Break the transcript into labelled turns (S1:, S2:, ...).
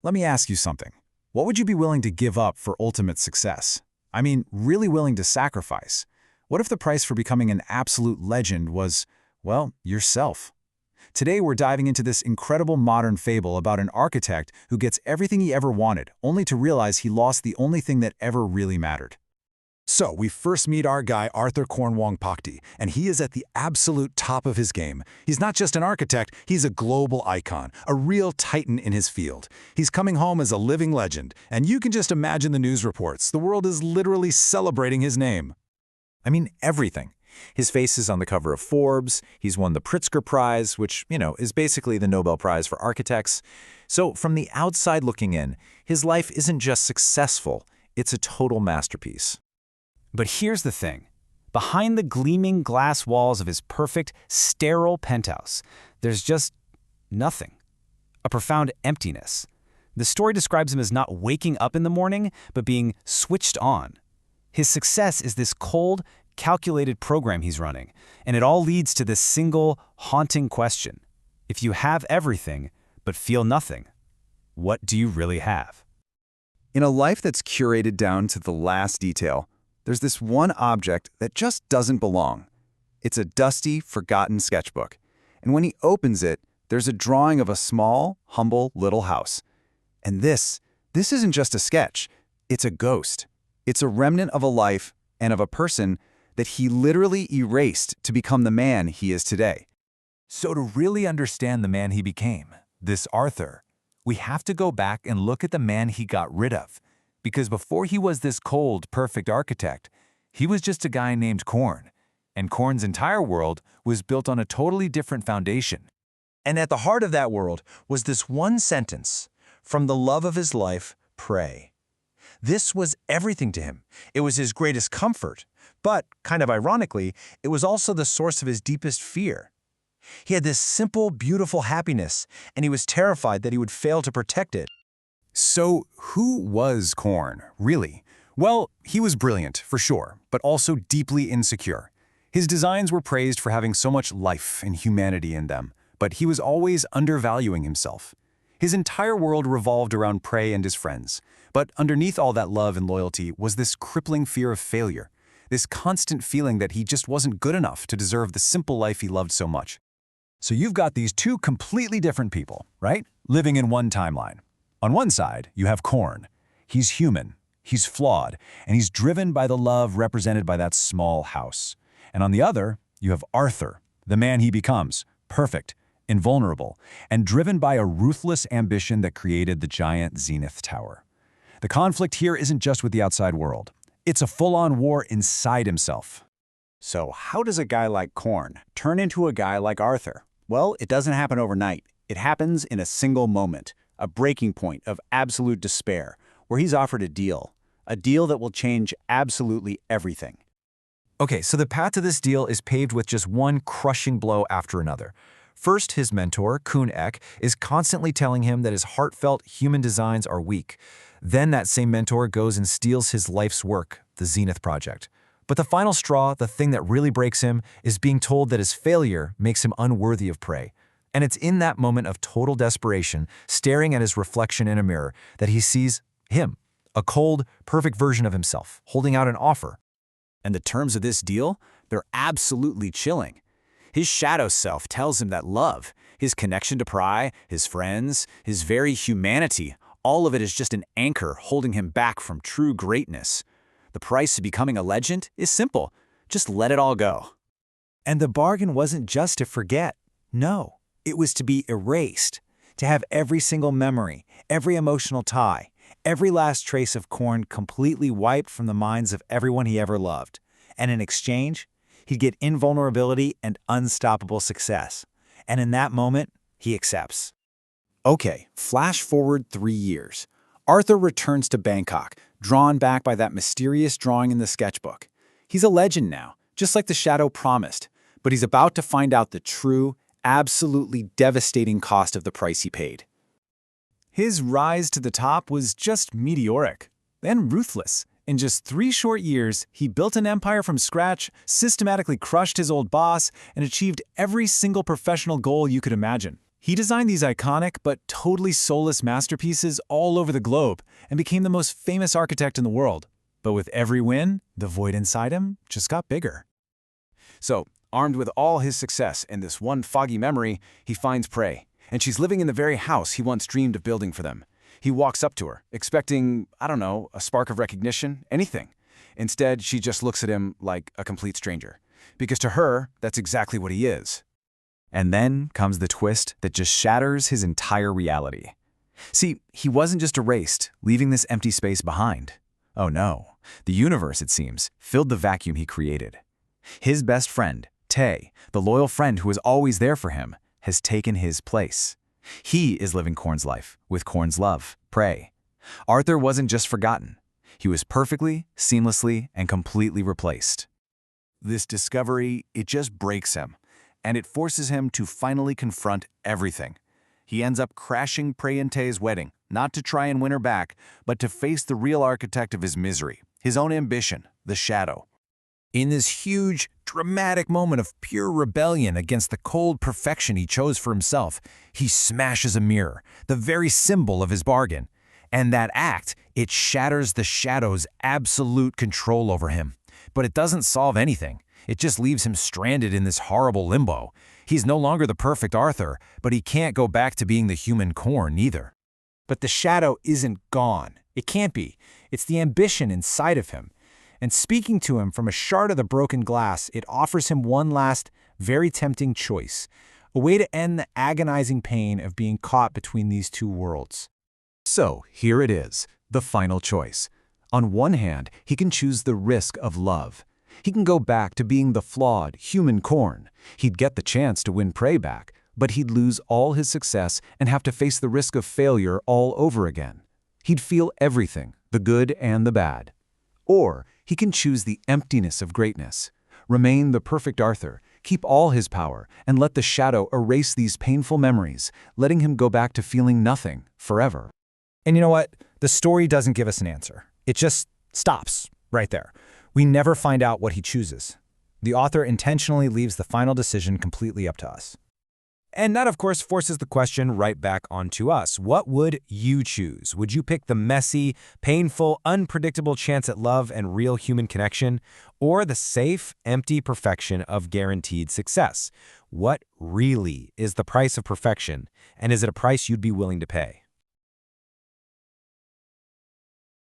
S1: Let me ask you something. What would you be willing to give up for ultimate success? I mean, really willing to sacrifice. What if the price for becoming an absolute legend was, well, yourself? Today we're diving into this incredible modern fable about an architect who gets everything he ever wanted, only to realize he lost the only thing that ever really mattered.
S2: So we first meet our guy, Korn Wongphakdee, and he is at the absolute top of his game. He's not just an architect, he's a global icon, a real titan in his field. He's coming home as a living legend, and you can just imagine the news reports. The world is literally celebrating his name.
S1: I mean, everything. His face is on the cover of Forbes, he's won the Pritzker Prize, which, is basically the Nobel Prize for architects. So from the outside looking in, his life isn't just successful, it's a total masterpiece.
S3: But here's the thing. Behind the gleaming glass walls of his perfect, sterile penthouse, there's just nothing. A profound emptiness. The story describes him as not waking up in the morning, but being switched on. His success is this cold, calculated program he's running, and it all leads to this single, haunting question. If you have everything, but feel nothing, what do you really have?
S4: In a life that's curated down to the last detail, there's this one object that just doesn't belong. It's a dusty, forgotten sketchbook. And when he opens it, there's a drawing of a small, humble little house. And this isn't just a sketch. It's a ghost. It's a remnant of a life and of a person that he literally erased to become the man he is today.
S1: So to really understand the man he became, this Arthur, we have to go back and look at the man he got rid of. Because before he was this cold, perfect architect, he was just a guy named Korn. And Korn's entire world was built on a totally different foundation.
S5: And at the heart of that world was this one sentence, from the love of his life, Prae. This was everything to him. It was his greatest comfort, but, kind of ironically, it was also the source of his deepest fear. He had this simple, beautiful happiness, and he was terrified that he would fail to protect it.
S1: So who was Korn, really? Well, he was brilliant, for sure, but also deeply insecure. His designs were praised for having so much life and humanity in them, but he was always undervaluing himself. His entire world revolved around Prae and his friends, but underneath all that love and loyalty was this crippling fear of failure, this constant feeling that he just wasn't good enough to deserve the simple life he loved so much. So you've got these two completely different people, right? Living in one timeline. On one side, you have Korn. He's human, he's flawed, and he's driven by the love represented by that small house. And on the other, you have Arthur, the man he becomes, perfect, invulnerable, and driven by a ruthless ambition that created the giant Zenith Tower. The conflict here isn't just with the outside world. It's a full-on war inside himself.
S4: So how does a guy like Korn turn into a guy like Arthur? Well, it doesn't happen overnight. It happens in a single moment. A breaking point of absolute despair, where he's offered a deal that will change absolutely everything.
S1: Okay, so the path to this deal is paved with just one crushing blow after another. First, his mentor, Kuhn Eck, is constantly telling him that his heartfelt human designs are weak. Then that same mentor goes and steals his life's work, the Zenith Project. But the final straw, the thing that really breaks him, is being told that his failure makes him unworthy of Prae. And it's in that moment of total desperation, staring at his reflection in a mirror, that he sees him, a cold, perfect version of himself, holding out an offer.
S4: And the terms of this deal, they're absolutely chilling. His shadow self tells him that love, his connection to Prae, his friends, his very humanity, all of it is just an anchor holding him back from true greatness. The price of becoming a legend is simple. Just let it all go.
S5: And the bargain wasn't just to forget. No. It was to be erased, to have every single memory, every emotional tie, every last trace of Korn completely wiped from the minds of everyone he ever loved. And in exchange, he'd get invulnerability and unstoppable success. And in that moment, he accepts.
S4: Okay, flash forward 3 years. Arthur returns to Bangkok, drawn back by that mysterious drawing in the sketchbook. He's a legend now, just like the shadow promised, but he's about to find out the true, absolutely devastating cost of the price he paid.
S1: His rise to the top was just meteoric, then ruthless. In just 3 short years, he built an empire from scratch, systematically crushed his old boss, and achieved every single professional goal you could imagine.
S5: He designed these iconic but totally soulless masterpieces all over the globe and became the most famous architect in the world. But with every win, the void inside him just got bigger.
S3: So, armed with all his success and this one foggy memory, he finds Prae, and she's living in the very house he once dreamed of building for them. He walks up to her, expecting, I don't know, a spark of recognition, anything. Instead, she just looks at him like a complete stranger. Because to her, that's exactly what he is.
S4: And then comes the twist that just shatters his entire reality. See, he wasn't just erased, leaving this empty space behind. Oh no, the universe, it seems, filled the vacuum he created. His best friend, Tae, the loyal friend who was always there for him, has taken his place. He is living Korn's life, with Korn's love, Prae. Arthur wasn't just forgotten. He was perfectly, seamlessly, and completely replaced.
S1: This discovery, it just breaks him, and it forces him to finally confront everything. He ends up crashing Prae and Tae's wedding, not to try and win her back, but to face the real architect of his misery, his own ambition, the shadow.
S5: In this huge, dramatic moment of pure rebellion against the cold perfection he chose for himself, he smashes a mirror, the very symbol of his bargain. And that act, it shatters the shadow's absolute control over him. But it doesn't solve anything. It just leaves him stranded in this horrible limbo. He's no longer the perfect Arthur, but he can't go back to being the human Korn either. But the shadow isn't gone. It can't be. It's the ambition inside of him. And speaking to him from a shard of the broken glass, it offers him one last, very tempting choice, a way to end the agonizing pain of being caught between these two worlds.
S4: So here it is, the final choice. On one hand, he can choose the risk of love. He can go back to being the flawed, human Korn. He'd get the chance to win Prae back, but he'd lose all his success and have to face the risk of failure all over again. He'd feel everything, the good and the bad. Or he can choose the emptiness of greatness, remain the perfect Arthur, keep all his power, and let the shadow erase these painful memories, letting him go back to feeling nothing forever.
S5: And you know what? The story doesn't give us an answer. It just stops right there. We never find out what he chooses. The author intentionally leaves the final decision completely up to us. And that, of course, forces the question right back onto us. What would you choose? Would you pick the messy, painful, unpredictable chance at love and real human connection, or the safe, empty perfection of guaranteed success? What really is the price of perfection, and is it a price you'd be willing to pay?